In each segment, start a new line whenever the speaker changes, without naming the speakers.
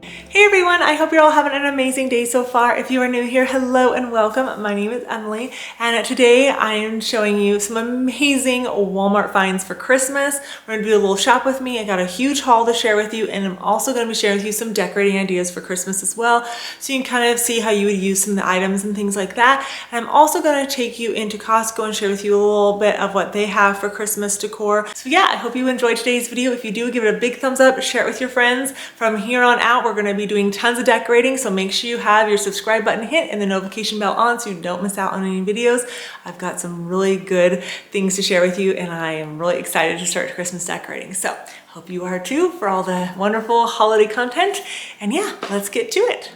Hey everyone, I hope you're all having an amazing day so far. If you are new here, hello and welcome. My name is Emily, and today I am showing you some amazing Walmart finds for Christmas. We're gonna do a little shop with me. I got a huge haul to share with you, and I'm also gonna be sharing with you some decorating ideas for Christmas as well, so you can kind of see how you would use some of the items and things like that. And I'm also gonna take you into Costco and share with you a little bit of what they have for Christmas decor. So yeah, I hope you enjoyed today's video. If you do, give it a big thumbs up, share it with your friends. From here on out, we're gonna be doing tons of decorating, so make sure you have your subscribe button hit and the notification bell on so you don't miss out on any videos. I've got some really good things to share with you, and I am really excited to start Christmas decorating. So hope you are too, for all the wonderful holiday content. And yeah, let's get to it.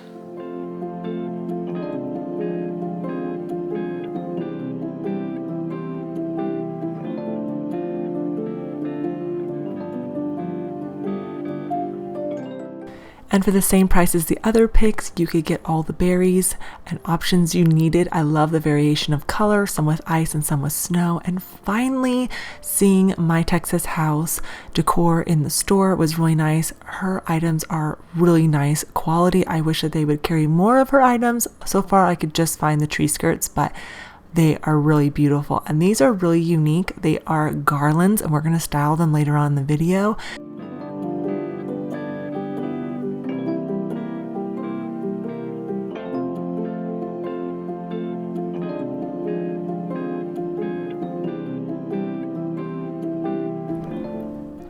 And for the same price as the other picks, you could get all the berries and options you needed. I love the variation of color, some with ice and some with snow. And finally, seeing My Texas House decor in the store was really nice. Her items are really nice quality. I wish that they would carry more of her items. So far, I could just find the tree skirts, but they are really beautiful. And these are really unique. They are garlands, and we're going to style them later on in the video.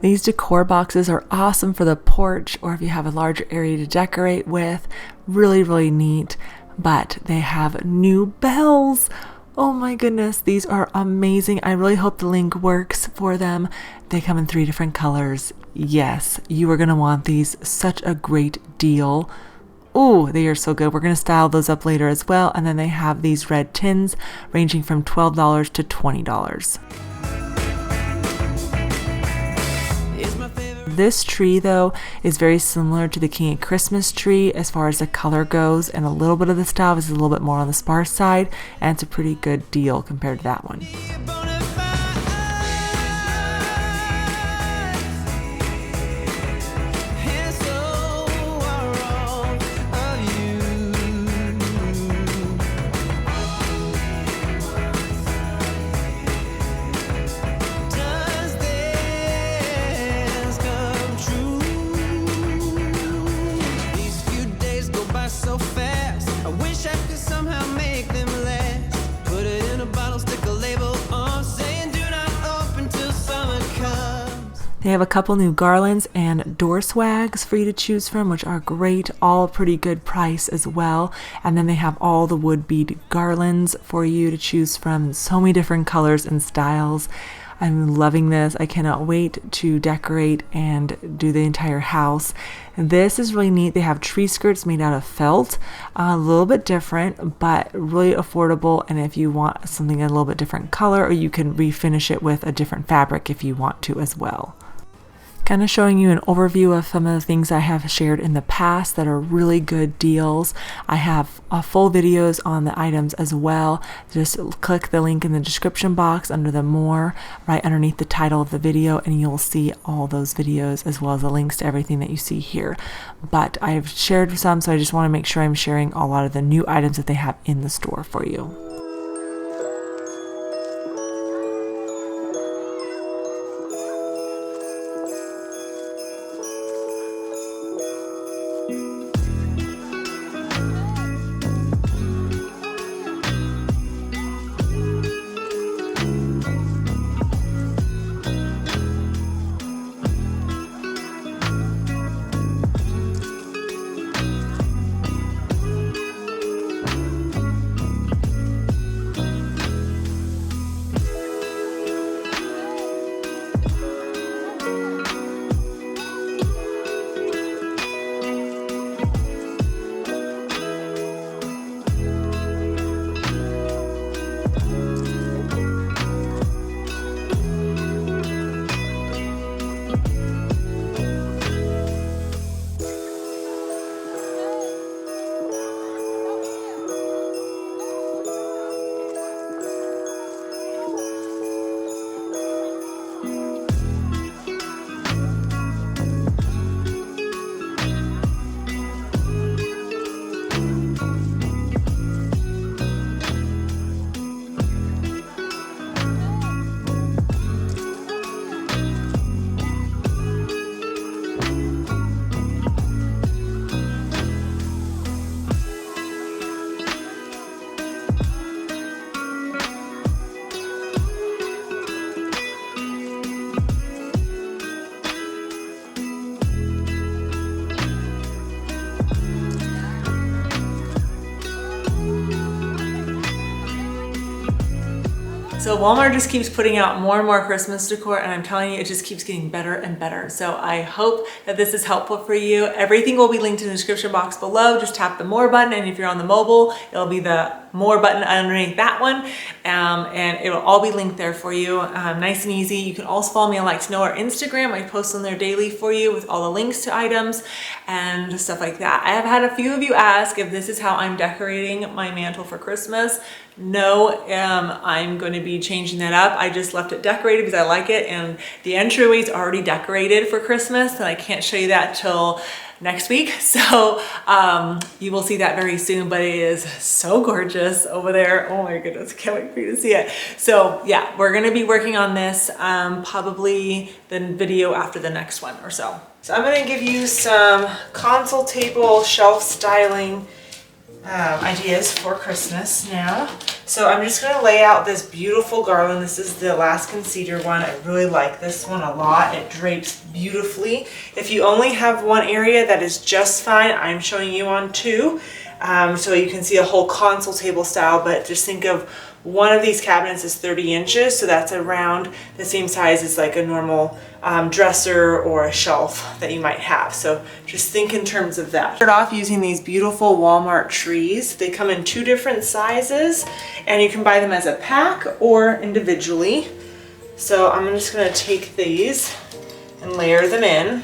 These decor boxes are awesome for the porch, or if you have a larger area to decorate with. Really, really neat. But they have new bells. Oh my goodness, these are amazing. I really hope the link works for them. They come in 3 different colors. Yes, you are going to want these. Such a great deal. Oh, they are so good. We're going to style those up later as well. And then they have these red tins ranging from $12 to $20. This tree, though, is very similar to the King of Christmas tree as far as the color goes, and a little bit of the style is a little bit more on the sparse side, and it's a pretty good deal compared to that one. They have a couple new garlands and door swags for you to choose from, which are great, all pretty good price as well. And then they have all the wood bead garlands for you to choose from, so many different colors and styles. I'm loving this. I cannot wait to decorate and do the entire house. This is really neat. They have tree skirts made out of felt, a little bit different, but really affordable. And if you want something a little bit different color, or you can refinish it with a different fabric if you want to as well. Kind of showing you an overview of some of the things I have shared in the past that are really good deals. I have full videos on the items as well. Just click the link in the description box under the more, right underneath the title of the video, and you'll see all those videos as well as the links to everything that you see here. But I've shared some, so I just want to make sure I'm sharing a lot of the new items that they have in the store for you. So Walmart just keeps putting out more and more Christmas decor, and I'm telling you, it just keeps getting better and better. So I hope that this is helpful for you. Everything will be linked in the description box below. Just tap the more button, and if you're on the mobile, it'll be the more button underneath that one, and it will all be linked there for you. Nice and easy. You can also follow me on Like to Know or Instagram. I post on there daily for you with all the links to items and stuff like that. I have had a few of you ask if this is how I'm decorating my mantle for Christmas. No, I'm going to be changing that up. I just left it decorated because I like it, and the entryway is already decorated for Christmas, and I can't show you that till next week. So you will see that very soon, but it is so gorgeous over there. Oh my goodness, I can't wait for you to see it. So yeah, we're going to be working on this probably the video after the next one or so. So I'm going to give you some console table shelf styling ideas for Christmas now. So I'm just going to lay out this beautiful garland. This is the Alaskan cedar one. I really like this one a lot. It drapes beautifully. If you only have one area, that is just fine. I'm showing you on two, so you can see a whole console table style, but just think of one of these cabinets is 30 inches, so that's around the same size as like a normal dresser or a shelf that you might have. So just think in terms of that. Start off using these beautiful Walmart trees. They come in two different sizes, and you can buy them as a pack or individually. So I'm just going to take these and layer them in.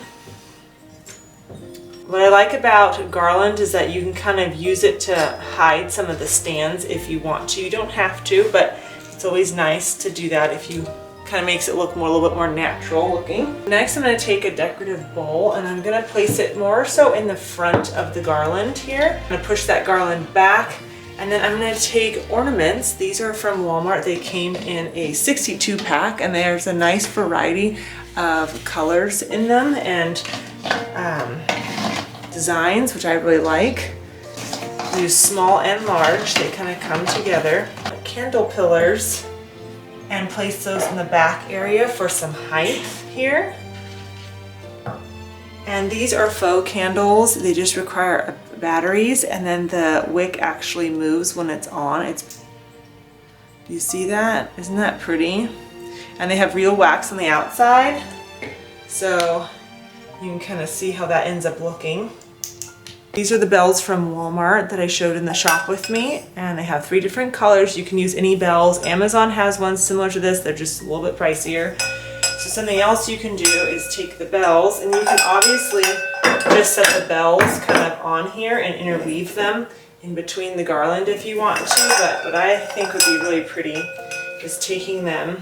What I like about garland is that you can kind of use it to hide some of the stands if you want to. You don't have to, but it's always nice to do that if you kind of makes it look more, a little bit more natural looking. Next, I'm going to take a decorative bowl, and I'm going to place it more so in the front of the garland here. I'm going to push that garland back, and then I'm going to take ornaments. These are from Walmart. They came in a 62 pack, and there's a nice variety of colors in them and designs, which I really like. Use small and large. They kind of come together. Candle pillars, and place those in the back area for some height here. And these are faux candles. They just require batteries, and then the wick actually moves when it's on. Do you see that? Isn't that pretty? And they have real wax on the outside, so you can kind of see how that ends up looking. These are the bells from Walmart that I showed in the shop with me, and they have 3 different colors. You can use any bells. Amazon has one similar to this. They're just a little bit pricier. So something else you can do is take the bells, and you can obviously just set the bells kind of on here and interweave them in between the garland if you want to, but what I think would be really pretty is taking them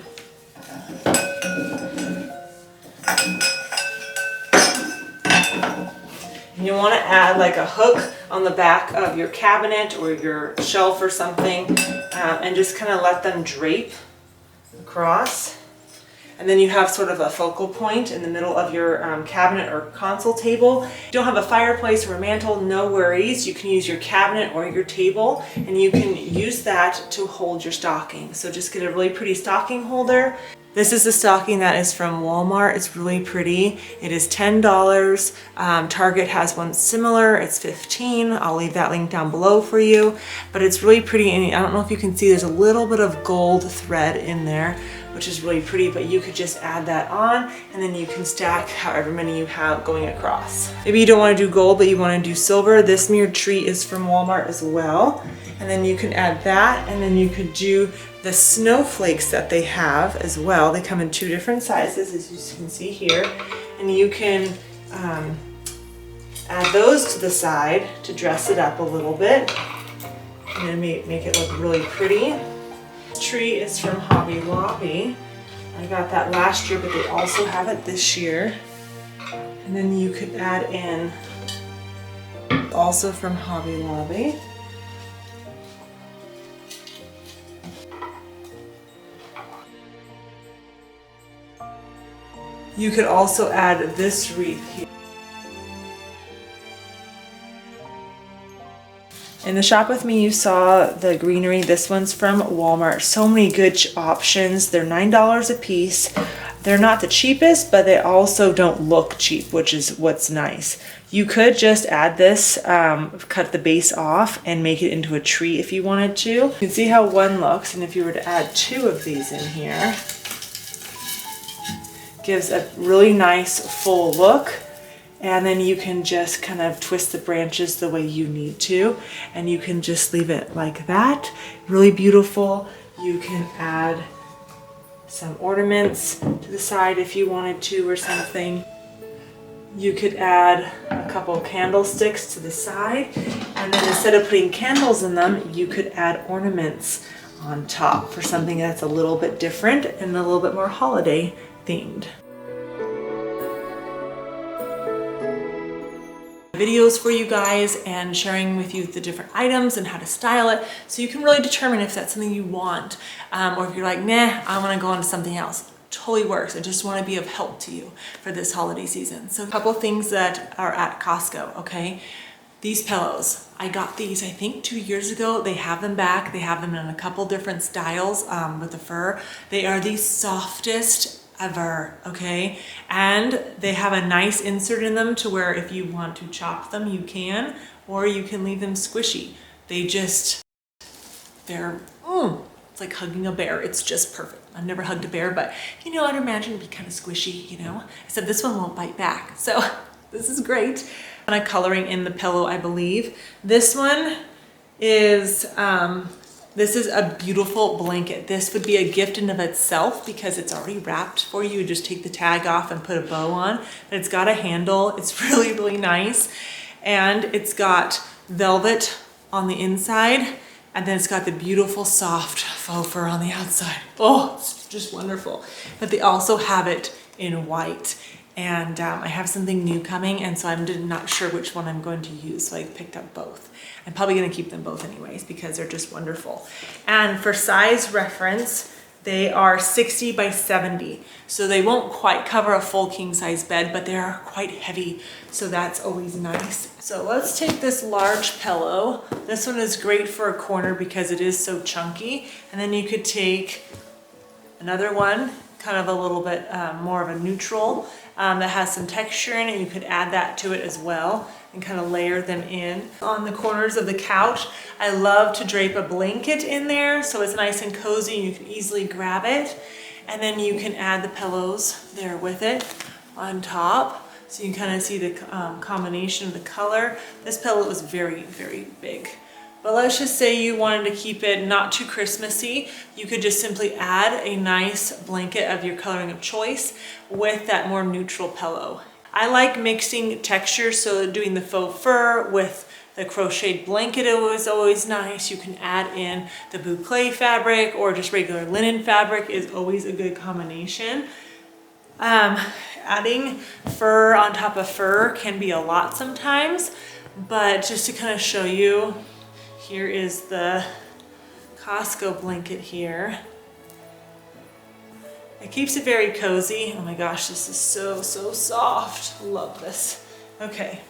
and you want to add like a hook on the back of your cabinet or your shelf or something, and just kind of let them drape across. And then you have sort of a focal point in the middle of your cabinet or console table. If you don't have a fireplace or a mantle, no worries. You can use your cabinet or your table, and you can use that to hold your stocking. So just get a really pretty stocking holder. This is the stocking that is from Walmart. It's really pretty. It is $10. Target has one similar. It's $15. I'll leave that link down below for you. But it's really pretty, and I don't know if you can see, there's a little bit of gold thread in there, which is really pretty, but you could just add that on, and then you can stack however many you have going across. Maybe you don't want to do gold, but you want to do silver. This mirrored tree is from Walmart as well. And then you can add that, and then you could do the snowflakes that they have as well. They come in 2 different sizes, as you can see here. And you can add those to the side to dress it up a little bit and then make it look really pretty. This tree is from Hobby Lobby. I got that last year, but they also have it this year. And then you could add in, also from Hobby Lobby, you could also add this wreath here. In the shop with me, you saw the greenery. This one's from Walmart. So many good options. They're $9 a piece. They're not the cheapest, but they also don't look cheap, which is what's nice. You could just add this, cut the base off and make it into a tree if you wanted to. You can see how one looks, and if you were to add 2 of these in here, gives a really nice full look. And then you can just kind of twist the branches the way you need to, and you can just leave it like that. Really beautiful. You can add some ornaments to the side if you wanted to or something. You could add a couple candlesticks to the side, and then instead of putting candles in them, you could add ornaments on top for something that's a little bit different and a little bit more holiday themed. Videos for you guys and sharing with you the different items and how to style it, so you can really determine if that's something you want, or if you're like, nah, I want to go on to something else. Totally works. I just want to be of help to you for this holiday season. So a couple things that are at Costco, okay? These pillows, I got these I think 2 years ago. They have them back. They have them in a couple different styles with the fur. They are the softest ever, okay? And they have a nice insert in them to where if you want to chop them, you can, or you can leave them squishy. They're it's like hugging a bear. It's just perfect. I've never hugged a bear, but you know, I'd imagine it'd be kind of squishy, you know? Except this one won't bite back. So this is great. Kind of coloring in the pillow, I believe. This one is, this is a beautiful blanket. This would be a gift in of itself because it's already wrapped for you. You just take the tag off and put a bow on. But it's got a handle. It's really, really nice. And it's got velvet on the inside. And then it's got the beautiful soft faux fur on the outside. Oh, it's just wonderful. But they also have it in white. And I have something new coming, and so I'm not sure which one I'm going to use, so I picked up both. I'm probably gonna keep them both anyways because they're just wonderful. And for size reference, they are 60 by 70. So they won't quite cover a full king size bed, but they are quite heavy. So that's always nice. So let's take this large pillow. This one is great for a corner because it is so chunky. And then you could take another one, kind of a little bit more of a neutral that has some texture in it. You could add that to it as well and kind of layer them in. On the corners of the couch, I love to drape a blanket in there so it's nice and cozy and you can easily grab it. And then you can add the pillows there with it on top. So you can kind of see the combination of the color. This pillow is very, very big. But let's just say you wanted to keep it not too Christmassy. You could just simply add a nice blanket of your coloring of choice with that more neutral pillow. I like mixing textures, so doing the faux fur with the crocheted blanket is always nice. You can add in the boucle fabric or just regular linen fabric is always a good combination. Adding fur on top of fur can be a lot sometimes, but just to kind of show you, here is the Costco blanket here. It keeps it very cozy. Oh my gosh, this is so, so soft. Love this. Okay.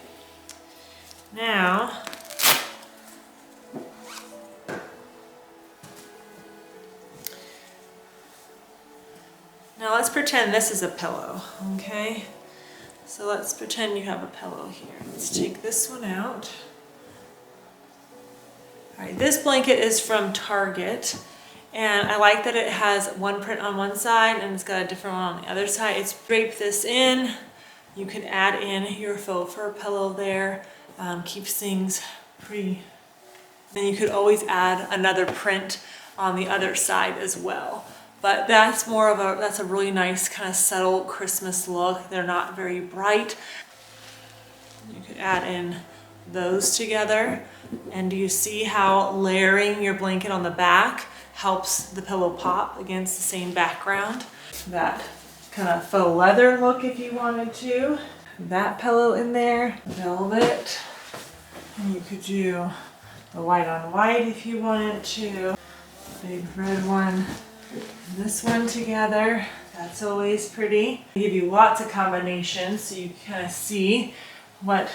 Now, let's pretend this is a pillow, okay? So let's pretend you have a pillow here. Let's take this one out. All right, this blanket is from Target, and I like that it has one print on one side and it's got a different one on the other side. It's drape this in. You can add in your faux fur pillow there. Keeps things pretty. Then you could always add another print on the other side as well. But that's that's a really nice kind of subtle Christmas look. They're not very bright. You could add in those together. And do you see how layering your blanket on the back helps the pillow pop against the same background? That kind of faux leather look if you wanted to. That pillow in there, velvet. And you could do the white on white if you wanted to. Big red one. And this one together. That's always pretty. I give you lots of combinations so you can kind of see what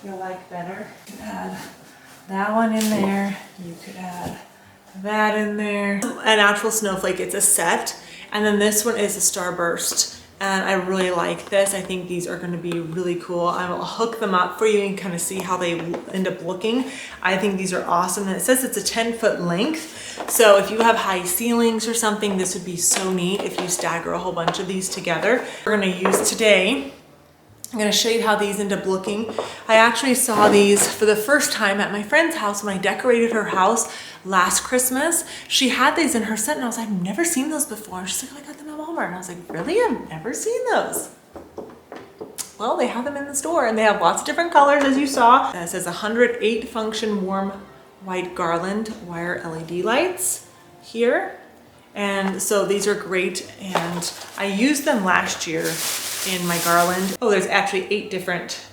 you like better. You could add that one in there. You could add that in there. A natural snowflake, it's a set, And then this one is a Starburst. And I really like this. I think these are going to be really cool. I will hook them up for you and kind of see how they end up looking. I think these are awesome. And it says it's a 10-foot length. So if you have high ceilings or something, this would be so neat if you stagger a whole bunch of these together. We're going to use today. I'm going to show you how these end up looking. I actually saw these for the first time at my friend's house when I decorated her house last Christmas. She had these in her set and I was like, I've never seen those before. She's like, oh, I got them at Walmart. And I was like, really? I've never seen those. Well, they have them in the store and they have lots of different colors as you saw. It says 108 function warm white garland wire LED lights here. And so these are great and I used them last year in my garland. Oh, there's actually 8 different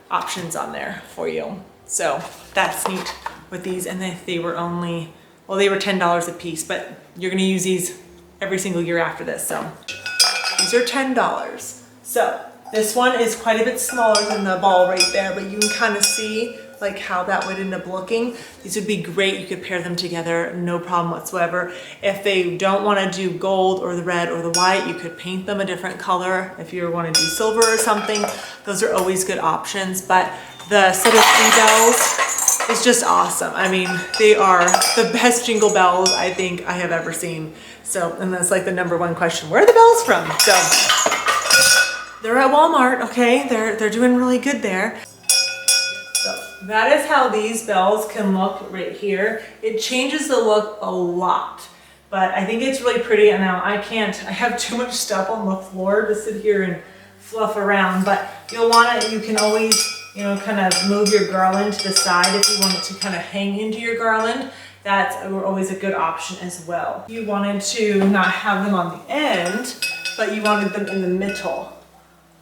options on there for you. So that's neat with these. And they were only, well, they were $10 a piece, but you're gonna use these every single year after this. So these are $10. So this one is quite a bit smaller than the ball right there, but you can kind of see like how that would end up looking. These would be great. You could pair them together, no problem whatsoever. If they don't want to do gold or the red or the white, you could paint them a different color. If you want to do silver or something, those are always good options. But the set of 3 bells is just awesome. I mean, they are the best jingle bells I think I have ever seen. So, and that's like the #1 question, where are the bells from? So they're at Walmart, okay? They're doing really good there. That is how these bells can look right here. It changes the look a lot, but I think it's really pretty. And now I have too much stuff on the floor to sit here and fluff around, but you can always, you know, kind of move your garland to the side if you want it to kind of hang into your garland. That's always a good option as well. You wanted to not have them on the end, but you wanted them in the middle.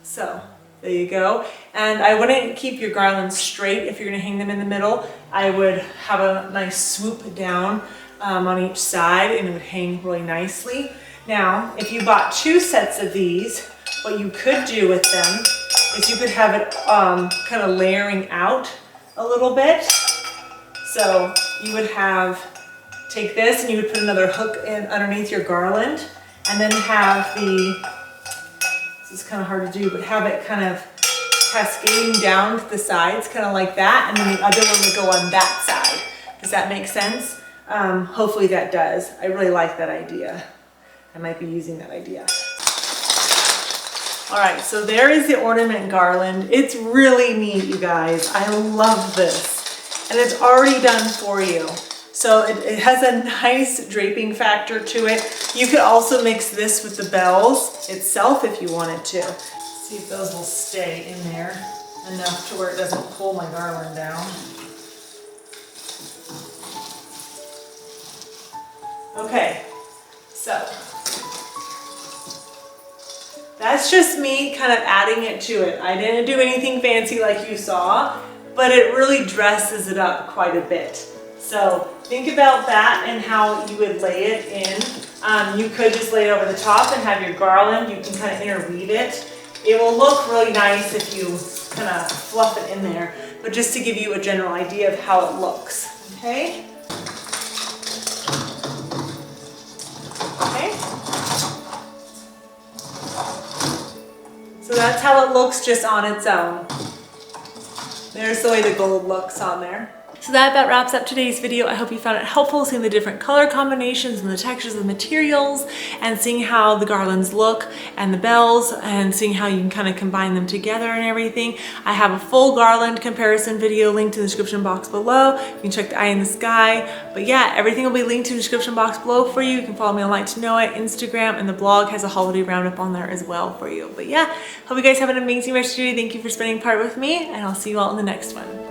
So there you go. And I wouldn't keep your garlands straight if you're gonna hang them in the middle. I would have a nice swoop down on each side and it would hang really nicely. Now, if you bought 2 sets of these, what you could do with them is you could have it kind of layering out a little bit. So you would take this and you would put another hook in underneath your garland and then have this is kind of hard to do, but have it kind of cascading down to the sides, kind of like that, and then the other one would go on that side. Does that make sense? Hopefully that does. I really like that idea. I might be using that idea. All right, so there is the ornament garland. It's really neat, you guys. I love this. And it's already done for you. So it has a nice draping factor to it. You could also mix this with the bells itself if you wanted to. See if those will stay in there enough to where it doesn't pull my garland down. Okay, so that's just me kind of adding it to it. I didn't do anything fancy like you saw, but it really dresses it up quite a bit. So think about that and how you would lay it in. You could just lay it over the top and have your garland. You can kind of interweave it. It will look really nice if you kind of fluff it in there, but just to give you a general idea of how it looks, okay? Okay. So that's how it looks just on its own. There's the way the gold looks on there. So that about wraps up today's video. I hope you found it helpful seeing the different color combinations and the textures of the materials and seeing how the garlands look and the bells and seeing how you can kind of combine them together and everything. I have a full garland comparison video linked in the description box below. You can check the eye in the sky. But yeah, everything will be linked to the description box below for you. You can follow me on Like to Know It, Instagram, and the blog has a holiday roundup on there as well for you. But yeah, hope you guys have an amazing rest of your day. Thank you for spending part with me, and I'll see you all in the next one.